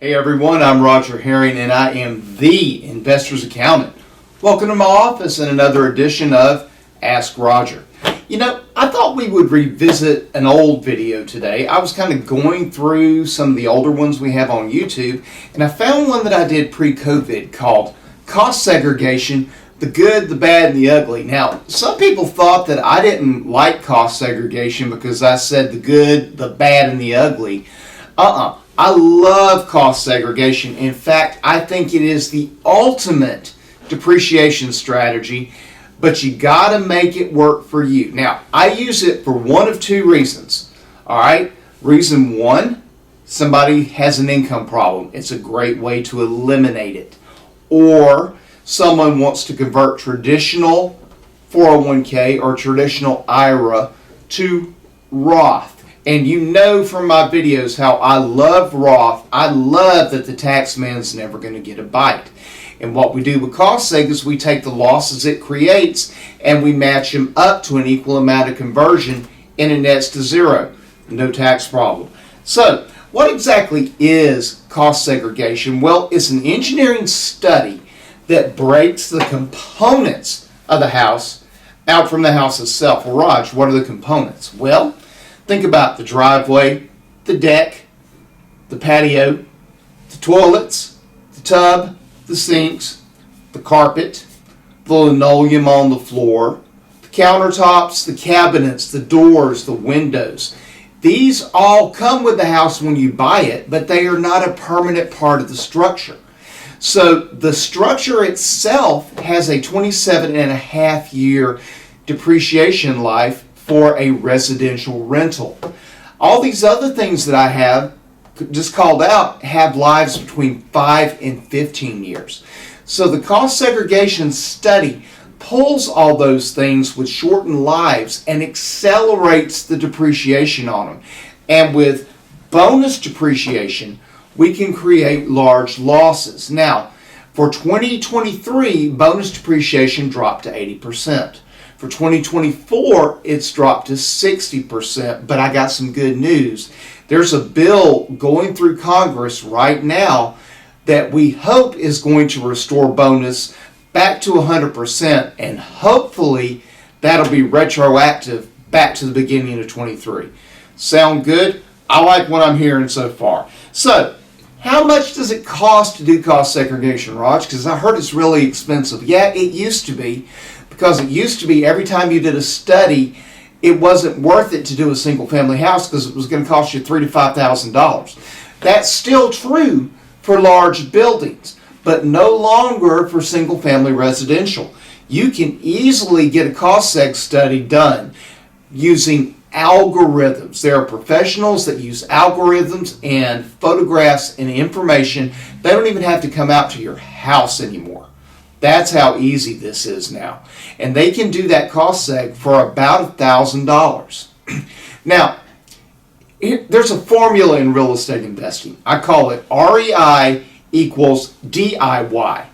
Hey everyone, I'm Roger Herring and I am the Investor's Accountant. Welcome to my office in another edition of Ask Roger. I thought we would revisit an old video today. I was kind of going through some of the older ones we have on YouTube, and I found one that I did pre-COVID called Cost Segregation, the Good, the Bad, and the Ugly. Now, some people thought that I didn't like cost segregation because I said the good, the bad, and the ugly. I love cost segregation. In fact, I think it is the ultimate depreciation strategy, but you got to make it work for you. Now, I use it for one of two reasons. All right. Reason one, somebody has an income problem. It's a great way to eliminate it. Or someone wants to convert traditional 401k or traditional IRA to Roth. And you know from my videos how I love Roth. I love that the tax man's never going to get a bite. And what we do with cost seg is we take the losses it creates and we match them up to an equal amount of conversion, and it nets to zero. No tax problem. So, what exactly is cost segregation? Well, it's an engineering study that breaks the components of the house out from the house itself. Well, Raj, what are the components? Well, think about the driveway, the deck, the patio, the toilets, the tub, the sinks, the carpet, the linoleum on the floor, the countertops, the cabinets, the doors, the windows. These all come with the house when you buy it, but they are not a permanent part of the structure. So the structure itself has a 27.5-year depreciation life for a residential rental. All these other things that I have just called out have lives between 5 and 15 years. So the cost segregation study pulls all those things with shortened lives and accelerates the depreciation on them. And with bonus depreciation, we can create large losses. Now, for 2023, bonus depreciation dropped to 80%. For 2024, it's dropped to 60%, but I got some good news. There's a bill going through Congress right now that we hope is going to restore bonus back to 100%, and hopefully that'll be retroactive back to the beginning of 23. Sound good? I like what I'm hearing so far. So, how much does it cost to do cost segregation, Raj? Because I heard it's really expensive. Yeah, it used to be. Because it used to be every time you did a study, it wasn't worth it to do a single family house because it was going to cost you $3,000 to $5,000. That's still true for large buildings, but no longer for single family residential. You can easily get a cost seg study done using algorithms. There are professionals that use algorithms and photographs and information. They don't even have to come out to your house anymore. That's how easy this is now. And they can do that cost seg for about $1,000. Now, there's a formula in real estate investing. I call it REI equals DIY.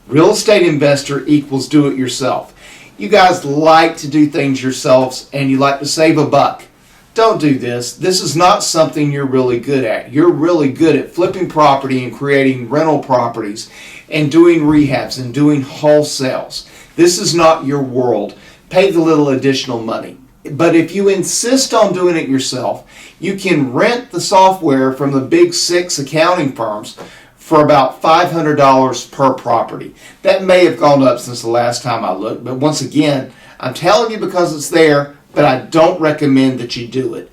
Real estate investor equals do it yourself. You guys like to do things yourselves and you like to save a buck. Don't do this. This is not something you're really good at. You're really good at flipping property and creating rental properties and doing rehabs and doing wholesales. This is not your world. Pay the little additional money. But if you insist on doing it yourself, you can rent the software from the big 6 accounting firms for about $500 per property. That may have gone up since the last time I looked, but once again, I'm telling you because it's there, but I don't recommend that you do it.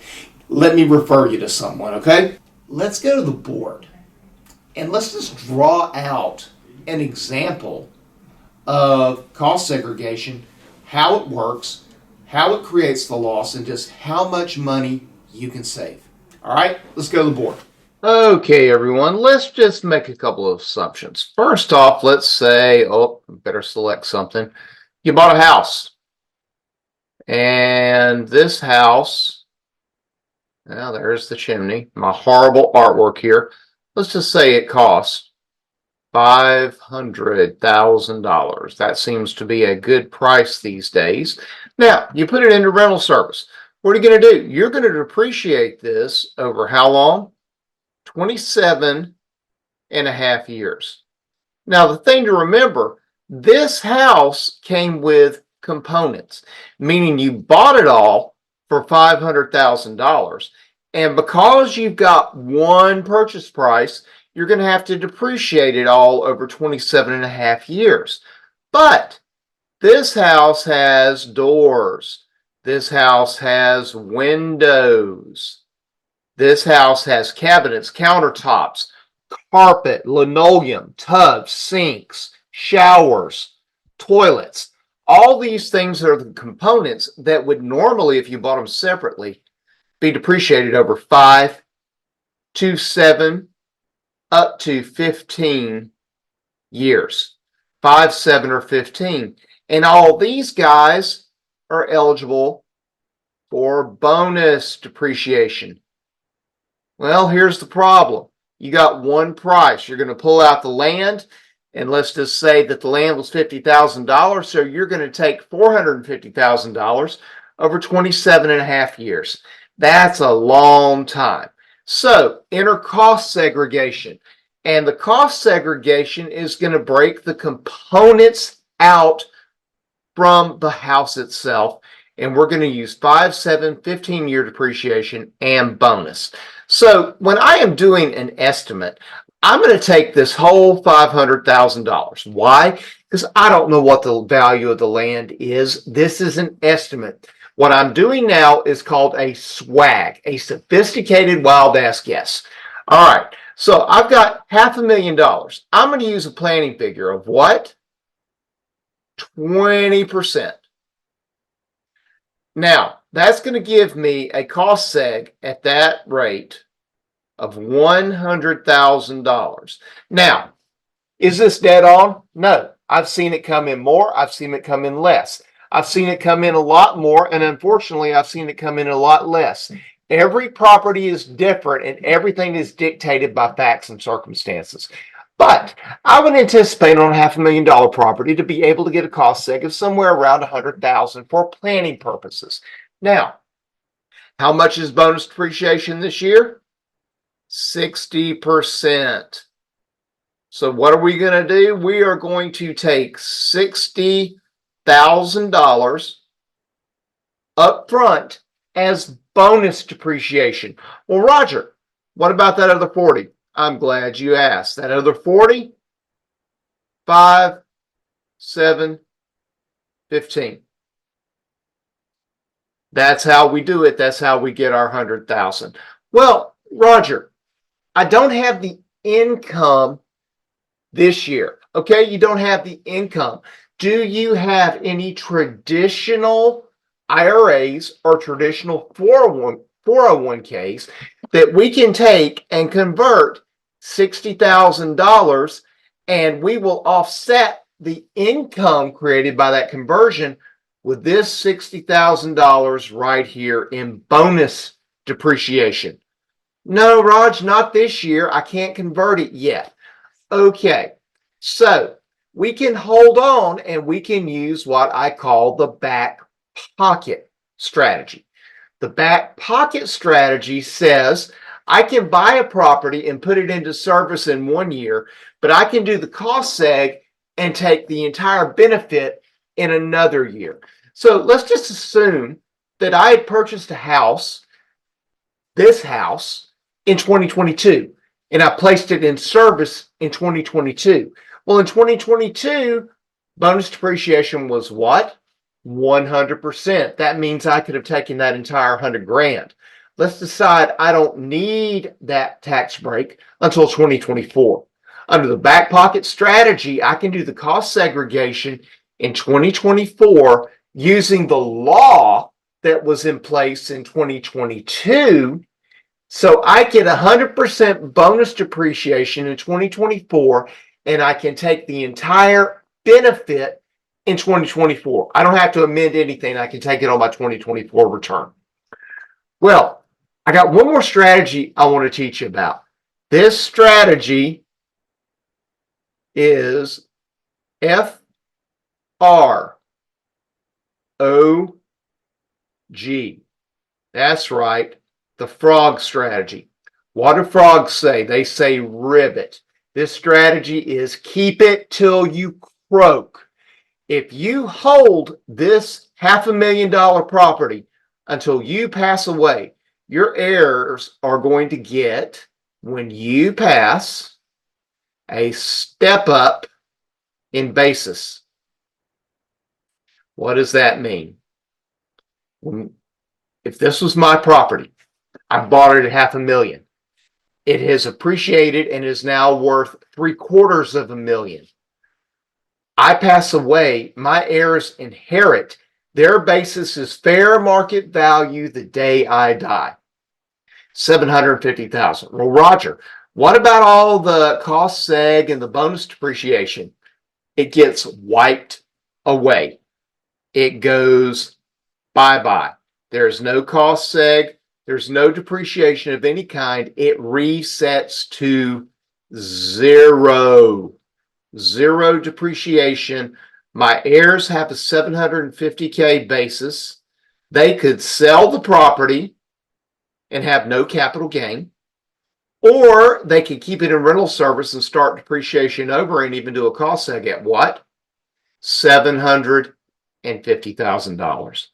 Let me refer you to someone, okay? Let's go to the board and let's just draw out an example of cost segregation, how it works, how it creates the loss, and just how much money you can save. All right, let's go to the board. Okay, everyone, let's just make a couple of assumptions. First off, let's say, better select something. You bought a house. And this house, now there's the chimney, my horrible artwork here. Let's just say it costs $500,000. That seems to be a good price these days. Now, you put it into rental service. What are you going to do? You're going to depreciate this over how long? 27 and a half years. Now, the thing to remember, this house came with components, meaning you bought it all for $500,000. And because you've got one purchase price, you're going to have to depreciate it all over 27 and a half years. But this house has doors. This house has windows. This house has cabinets, countertops, carpet, linoleum, tubs, sinks, showers, toilets. All these things are the components that would normally, if you bought them separately, be depreciated over 5 to 7 up to 15 years. 5, 7, or 15. And all these guys are eligible for bonus depreciation. Well, here's the problem. You got one price. You're going to pull out the land, and let's just say that the land was $50,000, so you're going to take $450,000 over 27 and a half years. That's a long time. So enter cost segregation. And the cost segregation is going to break the components out from the house itself. And we're going to use 5, 7, 15-year depreciation and bonus. So when I am doing an estimate, I'm going to take this whole $500,000. Why? Because I don't know what the value of the land is. This is an estimate. What I'm doing now is called a SWAG, a sophisticated wild ass guess. All right. So I've got $500,000. I'm going to use a planning figure of what? 20%. Now, that's going to give me a cost seg at that rate of $100,000. Now, is this dead on? No. I've seen it come in more. I've seen it come in less. I've seen it come in a lot more, and unfortunately, I've seen it come in a lot less. Every property is different, and everything is dictated by facts and circumstances. But I would anticipate on a $500,000 property to be able to get a cost seg of somewhere around $100,000 for planning purposes. Now, how much is bonus depreciation this year? 60%. So what are we going to do? We are going to take $60,000 up front as bonus depreciation. Well, Roger, what about that other 40? I'm glad you asked. That other 40, 5, 7, 15. That's how we do it. That's how we get our 100,000. Well, Roger, I don't have the income this year. Okay, you don't have the income. Do you have any traditional IRAs or traditional 401ks that we can take and convert $60,000, and we will offset the income created by that conversion with this $60,000 right here in bonus depreciation? No, Raj, not this year. I can't convert it yet. Okay, so we can hold on and we can use what I call the back pocket strategy. The back pocket strategy says I can buy a property and put it into service in 1 year, but I can do the cost seg and take the entire benefit in another year. So let's just assume that I had purchased a house, this house, in 2022, and I placed it in service in 2022. Well, in 2022, bonus depreciation was what? 100%. That means I could have taken that entire 100 grand. Let's decide I don't need that tax break until 2024. Under the back pocket strategy, I can do the cost segregation in 2024 using the law that was in place in 2022. So I get 100% bonus depreciation in 2024, and I can take the entire benefit in 2024. I don't have to amend anything. I can take it on my 2024 return. Well, I got one more strategy I want to teach you about. This strategy is FROG. That's right. The frog strategy. What do frogs say? They say ribbit. This strategy is keep it till you croak. If you hold this $500,000 property until you pass away, your heirs are going to get, when you pass, a step up in basis. What does that mean? If this was my property, I bought it at $500,000. It has appreciated and is now worth $750,000. I pass away, my heirs inherit. Their basis is fair market value the day I die. $750,000. Well, Roger, what about all the cost seg and the bonus depreciation? It gets wiped away. It goes bye-bye. There's no cost seg. There's no depreciation of any kind. It resets to zero. Zero depreciation. My heirs have a $750K basis. They could sell the property and have no capital gain, or they could keep it in rental service and start depreciation over and even do a cost seg at what? $750,000.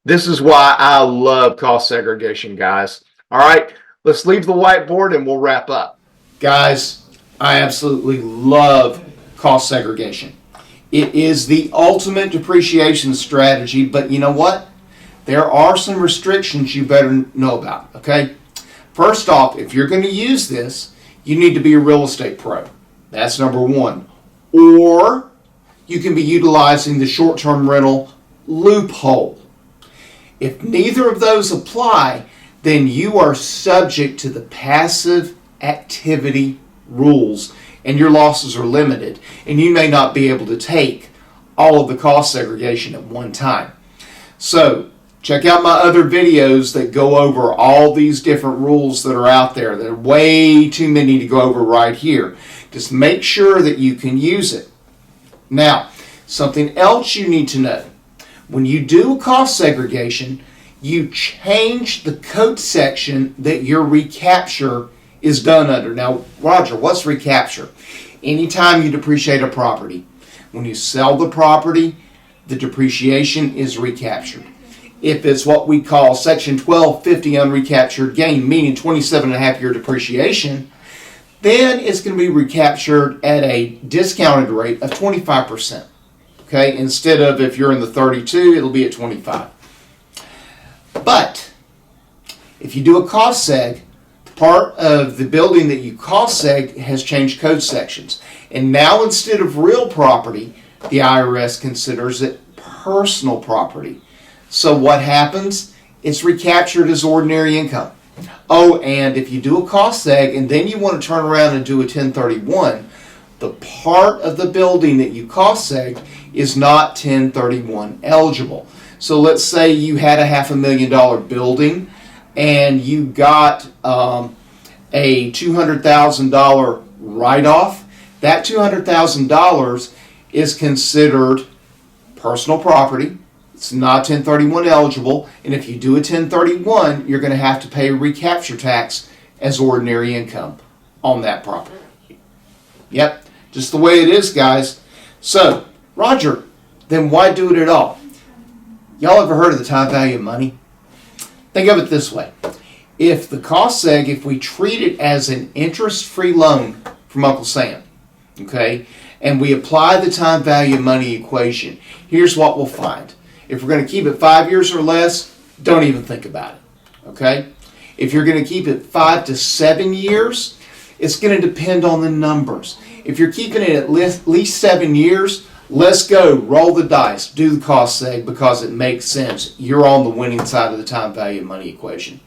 This is why I love cost segregation, guys. All right, let's leave the whiteboard and we'll wrap up. Guys, I absolutely love cost segregation. It is the ultimate depreciation strategy, but you know what? There are some restrictions you better know about, okay? First off, if you're going to use this, you need to be a real estate pro. That's number one. Or you can be utilizing the short-term rental loophole. If neither of those apply, then you are subject to the passive activity rules and your losses are limited, and you may not be able to take all of the cost segregation at one time. So check out my other videos that go over all these different rules that are out there. There are way too many to go over right here. Just make sure that you can use it. Now, something else you need to know. When you do cost segregation, you change the code section that your recapture is done under. Now, Roger, what's recapture? Anytime you depreciate a property, when you sell the property, the depreciation is recaptured. If it's what we call Section 1250 unrecaptured gain, meaning 27.5-year depreciation, then it's going to be recaptured at a discounted rate of 25%. Okay, instead of, if you're in the 32, it'll be at 25. But if you do a cost seg, part of the building that you cost seg has changed code sections. And now instead of real property, the IRS considers it personal property. So what happens? It's recaptured as ordinary income. Oh, and if you do a cost seg and then you want to turn around and do a 1031, the part of the building that you cost seg is not 1031 eligible. So let's say you had a $500,000 building and you got a $200,000 write-off. That $200,000 is considered personal property. It's not 1031 eligible, and if you do a 1031, you're going to have to pay recapture tax as ordinary income on that property. Yep, just the way it is, guys. So, Roger, then why do it at all? Y'all ever heard of the time value of money? Think of it this way. If the cost seg, if we treat it as an interest-free loan from Uncle Sam, okay, and we apply the time value of money equation, here's what we'll find. If we're going to keep it 5 years or less, don't even think about it, okay? If you're going to keep it 5 to 7 years, it's going to depend on the numbers. If you're keeping it at least 7 years, let's go, roll the dice, do the cost seg because it makes sense. You're on the winning side of the time value of money equation.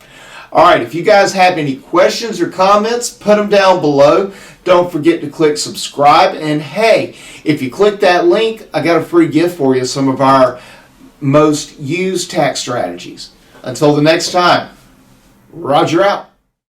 All right, if you guys have any questions or comments, put them down below. Don't forget to click subscribe. And hey, if you click that link, I got a free gift for you, some of our most used tax strategies. Until the next time, Roger out.